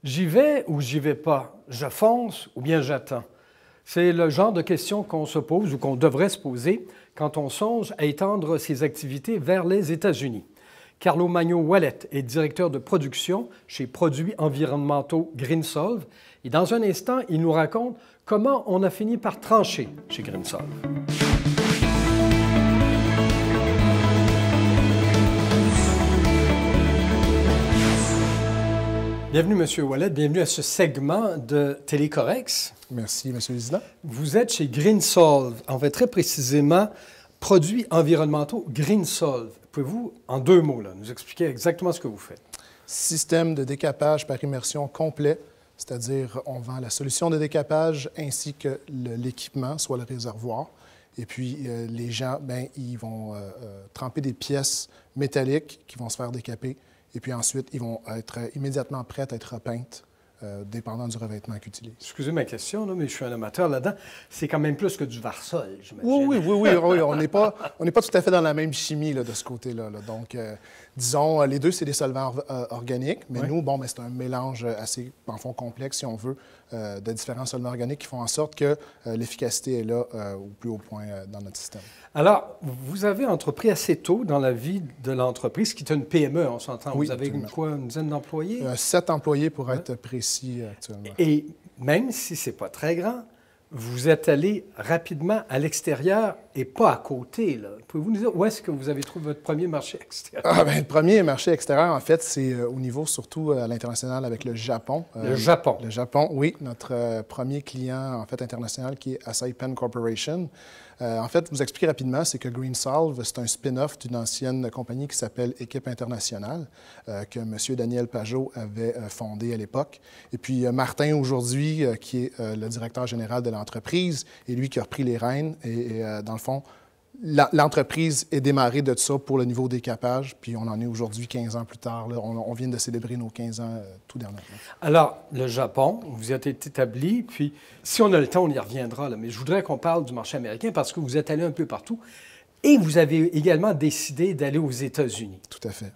J'y vais ou j'y vais pas? Je fonce ou bien j'attends? C'est le genre de questions qu'on se pose ou qu'on devrait se poser quand on songe à étendre ses activités vers les États-Unis. Carlo Magno Ouellet est directeur de production chez Produits environnementaux GreenSolve. Et dans un instant, il nous raconte comment on a fini par trancher chez GreenSolve. Bienvenue, M. Ouellet. Bienvenue à ce segment de Télécorrex. Merci, M. le Président. Vous êtes chez GreenSolve, en fait très précisément, produits environnementaux GreenSolve. Pouvez-vous, en deux mots, là, nous expliquer exactement ce que vous faites? Système de décapage par immersion complet, c'est-à-dire on vend la solution de décapage ainsi que l'équipement, soit le réservoir. Et puis, les gens, ils vont tremper des pièces métalliques qui vont se faire décaper. Et puis ensuite, ils vont être immédiatement prêts à être repeintes, dépendant du revêtement qu'ils utilisent. Excusez ma question, là, mais je suis un amateur là-dedans. C'est quand même plus que du Varsol, j'imagine. Oui. On n'est pas tout à fait dans la même chimie là, de ce côté-là. Là. Donc, disons, les deux, c'est des solvants organiques, mais oui. nous, c'est un mélange assez, en fond, complexe, si on veut, de différents solvants organiques qui font en sorte que l'efficacité est là au plus haut point dans notre système. Alors, vous avez entrepris assez tôt dans la vie de l'entreprise, qui est une PME, on s'entend. Oui, vous avez une dizaine d'employés? 7 employés pour être précis actuellement. Et même si ce n'est pas très grand, vous êtes allé rapidement à l'extérieur et pas à côté. Pouvez-vous nous dire où est-ce que vous avez trouvé votre premier marché extérieur? Le premier marché extérieur, en fait, c'est au niveau surtout à l'international avec le Japon. Le Japon? Le Japon, oui. Notre premier client, en fait, international, qui est Asahi Pen Corporation. En fait, vous expliquer rapidement, c'est que GreenSolve, c'est un spin-off d'une ancienne compagnie qui s'appelle Équipe Internationale, que M. Daniel Pajot avait fondée à l'époque. Et puis, Martin, aujourd'hui, qui est le directeur général de l'entreprise, et lui qui a repris les rênes. Et dans le fond, l'entreprise est démarrée de ça pour le niveau décapage, puis on en est aujourd'hui 15 ans plus tard. Là, on vient de célébrer nos 15 ans tout dernièrement. Alors, le Japon, vous êtes établi, puis si on a le temps, on y reviendra, là, mais je voudrais qu'on parle du marché américain parce que vous êtes allé un peu partout et vous avez également décidé d'aller aux États-Unis. Tout à fait.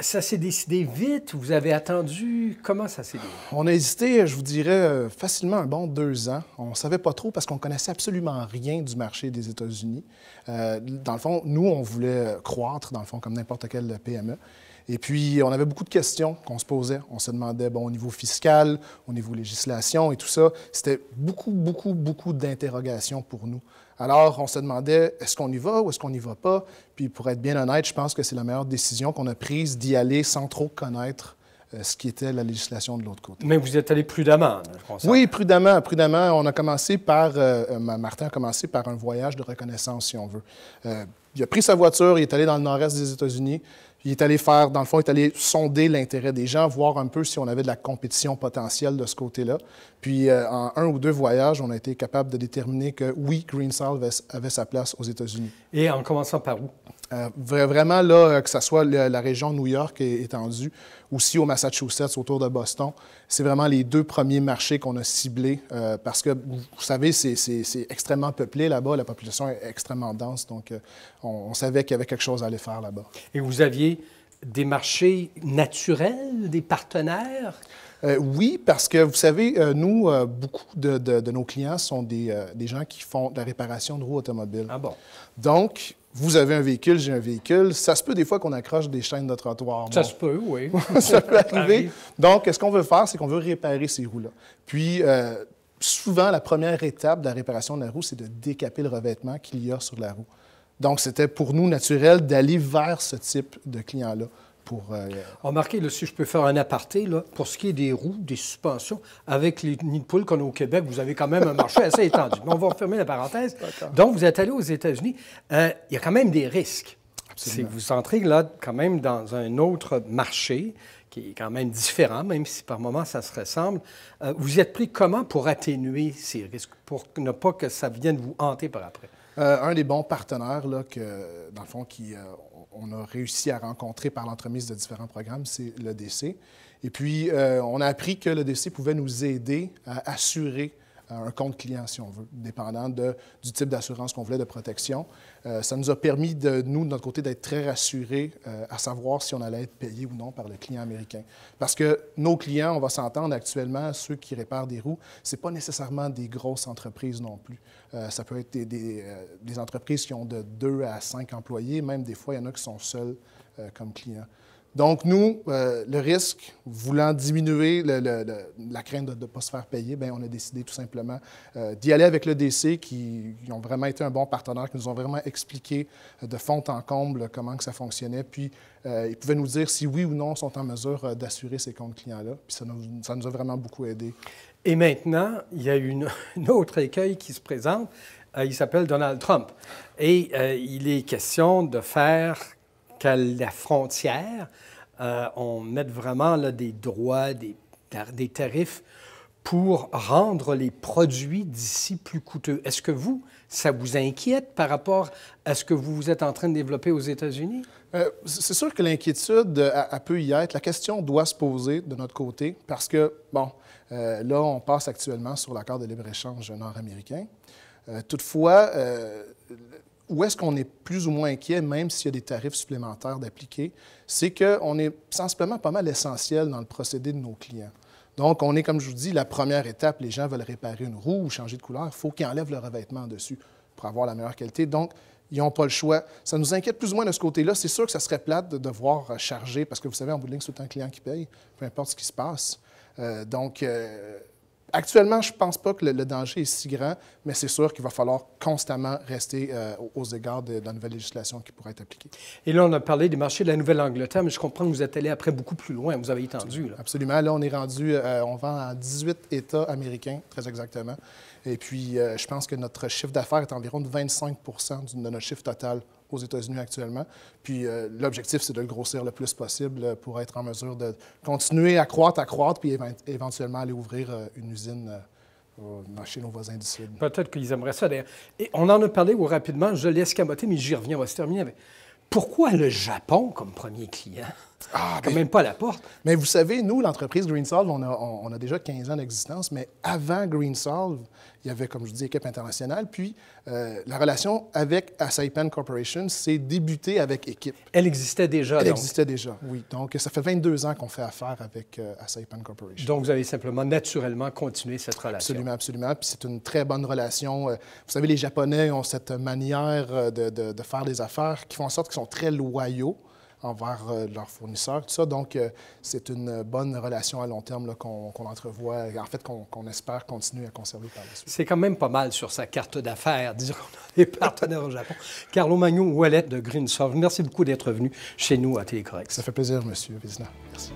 Ça s'est décidé vite? Vous avez attendu? Comment ça s'est décidé? On a hésité, je vous dirais, facilement un bon 2 ans. On ne savait pas trop parce qu'on ne connaissait absolument rien du marché des États-Unis. Dans le fond, nous, on voulait croître, dans le fond, comme n'importe quelle PME. Et puis, on avait beaucoup de questions qu'on se posait. On se demandait, au niveau fiscal, au niveau législation et tout ça, c'était beaucoup d'interrogations pour nous. Alors, on se demandait, est-ce qu'on y va ou est-ce qu'on n'y va pas? Puis, pour être bien honnête, je pense que c'est la meilleure décision qu'on a prise d'y aller sans trop connaître ce qui était la législation de l'autre côté. Mais vous êtes allé prudemment, je pense. Oui, prudemment. On a commencé par, Martin a commencé par un voyage de reconnaissance, si on veut. Il a pris sa voiture, il est allé dans le nord-est des États-Unis. Il est allé faire, dans le fond, il est allé sonder l'intérêt des gens, voir un peu si on avait de la compétition potentielle de ce côté-là. Puis, en 1 ou 2 voyages, on a été capable de déterminer que, oui, GreenSolve avait sa place aux États-Unis. Et en commençant par où? Vraiment, là, que ce soit la région New York étendue, aussi au Massachusetts, autour de Boston, c'est vraiment les 2 premiers marchés qu'on a ciblés parce que, vous savez, c'est extrêmement peuplé là-bas, la population est extrêmement dense, donc on savait qu'il y avait quelque chose à aller faire là-bas. Et vous aviez des marchés naturels, des partenaires? Oui, parce que, vous savez, nous, beaucoup de nos clients sont des gens qui font de la réparation de roues automobiles. Ah bon? Donc, vous avez un véhicule, j'ai un véhicule. Ça se peut des fois qu'on accroche des chaînes de trottoir. Ça se peut, oui. Ça peut arriver. Donc, ce qu'on veut faire, c'est qu'on veut réparer ces roues-là. Puis, souvent, la première étape de la réparation de la roue, c'est de décaper le revêtement qu'il y a sur la roue. Donc, c'était pour nous naturel d'aller vers ce type de client-là. Remarquez, là, si je peux faire un aparté, là, pour ce qui est des roues, des suspensions, avec les nids de poules qu'on a au Québec, vous avez quand même un marché assez étendu. Mais on va refermer la parenthèse. Donc, vous êtes allé aux États-Unis. Il y a quand même des risques. Si vous entrez là, quand même, dans un autre marché qui est quand même différent, même si par moments ça se ressemble, vous y êtes pris comment pour atténuer ces risques, pour ne pas que ça vienne vous hanter par après? Un des bons partenaires, là, dans le fond, on a réussi à rencontrer par l'entremise de différents programmes, c'est l'EDC. Et puis, on a appris que l'EDC pouvait nous aider à assurer un compte client, si on veut, dépendant du type d'assurance qu'on voulait de protection. Ça nous a permis, de notre côté, d'être très rassurés à savoir si on allait être payé ou non par le client américain. Parce que nos clients, on va s'entendre actuellement, ceux qui réparent des roues, ce n'est pas nécessairement des grosses entreprises non plus. Ça peut être des entreprises qui ont de 2 à 5 employés, même des fois, il y en a qui sont seuls comme clients. Donc, nous, le risque, voulant diminuer la crainte de ne pas se faire payer, bien, on a décidé tout simplement d'y aller avec l'EDC, qui ont vraiment été un bon partenaire, qui nous ont vraiment expliqué de fond en comble comment que ça fonctionnait. Puis, ils pouvaient nous dire si oui ou non sont en mesure d'assurer ces comptes clients-là. Puis, ça nous a vraiment beaucoup aidé. Et maintenant, il y a une autre écueil qui se présente. Il s'appelle Donald Trump. Et il est question de faire qu'à la frontière, on mette vraiment là, des droits, des tarifs pour rendre les produits d'ici plus coûteux. Est-ce que ça vous inquiète par rapport à ce que vous êtes en train de développer aux États-Unis? C'est sûr que l'inquiétude, elle peut y être. La question doit se poser de notre côté parce que, bon, là, on passe actuellement sur l'accord de libre-échange nord-américain. Toutefois, où est-ce qu'on est plus ou moins inquiet, même s'il y a des tarifs supplémentaires d'appliquer, c'est qu'on est sensiblement pas mal essentiel dans le procédé de nos clients. Donc, on est, comme je vous dis, la première étape. Les gens veulent réparer une roue ou changer de couleur. Il faut qu'ils enlèvent le revêtement dessus pour avoir la meilleure qualité. Donc, ils n'ont pas le choix. Ça nous inquiète plus ou moins de ce côté-là. C'est sûr que ça serait plate de devoir charger, parce que vous savez, en bout de ligne, c'est tout le temps le client qui paye, peu importe ce qui se passe. Actuellement, je ne pense pas que le danger est si grand, mais c'est sûr qu'il va falloir constamment rester aux égards de la nouvelle législation qui pourrait être appliquée. Et là, on a parlé des marchés de la Nouvelle-Angleterre, mais je comprends que vous êtes allé après beaucoup plus loin. Vous avez étendu. Là. Absolument. Là, on est rendu, on vend en 18 États américains, très exactement. Et puis, je pense que notre chiffre d'affaires est environ de 25 de notre chiffre total aux États-Unis actuellement. Puis l'objectif, c'est de le grossir le plus possible pour être en mesure de continuer à croître, puis éventuellement aller ouvrir une usine chez nos voisins du Sud. Peut-être qu'ils aimeraient ça, d'ailleurs. Et on en a parlé rapidement, je l'ai escamoté, mais j'y reviens, on va se terminer avec... Pourquoi le Japon comme premier client? Quand même pas à la porte. Mais vous savez, nous, l'entreprise GreenSolve, on a déjà 15 ans d'existence, mais avant GreenSolve, il y avait, comme je vous dis, Équipe internationale, puis la relation avec Saipan Corporation s'est débutée avec Équipe. Elle existait déjà, Elle existait déjà, oui. Donc, ça fait 22 ans qu'on fait affaire avec Saipan Corporation. Donc, vous avez simplement, naturellement, continué cette relation. Absolument, absolument. Puis c'est une très bonne relation. Vous savez, les Japonais ont cette manière de faire des affaires qui font en sorte qu'ils sont très loyaux envers leurs fournisseurs, tout ça. Donc, c'est une bonne relation à long terme qu'on entrevoit, en fait, qu'on espère continuer à conserver par la suite. C'est quand même pas mal sur sa carte d'affaires, disons qu'on a des partenaires au Japon. Carlo Magno-Ouellet de GreenSolve, merci beaucoup d'être venu chez nous à Télécorrect. Ça fait plaisir, M. Vézina. Merci.